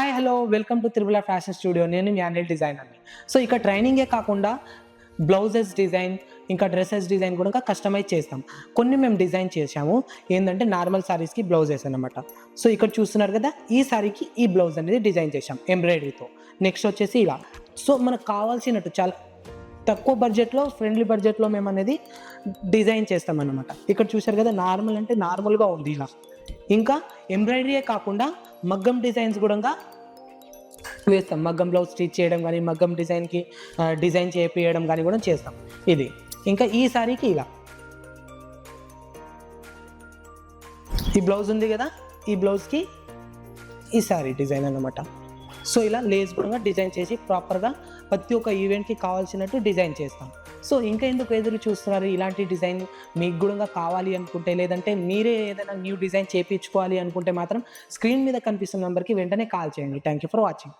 Hi hello welcome to triple R fashion studio. నేను మీ annual డిజైనర్ని. So ఇక ట్రైనింగే కాకుండా blouses design ఇంకా డ్రెస్సెస్ డిజైన్ కూడా కస్టమైజ్ చేస్తాం. కొన్ని మేము డిజైన్ చేసాము. ఏంటంటే నార్మల్ శారీస్కి బ్లౌజెస్ అనమాట. సో ఇక్కడ చూస్తున్నారు కదా, ఈ శారీకి ఈ బ్లౌజ్ అనేది డిజైన్ చేసాం ఎంబ్రాయిడరీతో. నెక్స్ట్ వచ్చేసి ఇలా. సో మనకు కావాల్సినట్టు చాలా తక్కువ బడ్జెట్లో, ఫ్రెండ్లీ బడ్జెట్లో మేము అనేది డిజైన్ చేస్తామన్నమాట. ఇక్కడ చూసారు కదా, నార్మల్ అంటే నార్మల్గా ఉంది ఇలా. ఇంకా ఎంబ్రాయిడరీయే కాకుండా మగ్గం డిజైన్స్ కూడా వేస్తాం. మగ్గం బ్లౌజ్ స్టిచ్ చేయడం కానీ, మగ్గం డిజైన్కి డిజైన్ చేయించడం కానీ కూడా చేస్తాం. ఇది ఇంకా ఈ సారీకి ఇలా ఈ బ్లౌజ్ ఉంది కదా, ఈ బ్లౌజ్కి ఈ సారీ డిజైన్ అన్నమాట. సో ఇలా లేస్ కూడా డిజైన్ చేసి ప్రాపర్గా ప్రతి ఒక్క ఈవెంట్కి కావాల్సినట్టు డిజైన్ చేస్తాం. సో ఇంకా ఎందుకు ఎదురు చూస్తున్నారు? ఇలాంటి డిజైన్ మీకు కూడా కావాలి అనుకుంటే, లేదంటే మీరే ఏదైనా న్యూ డిజైన్ చేయించుకోవాలి అనుకుంటే మాత్రం స్క్రీన్ మీద కనిపిస్తున్న నెంబర్కి వెంటనే కాల్ చేయండి. Thank you for watching.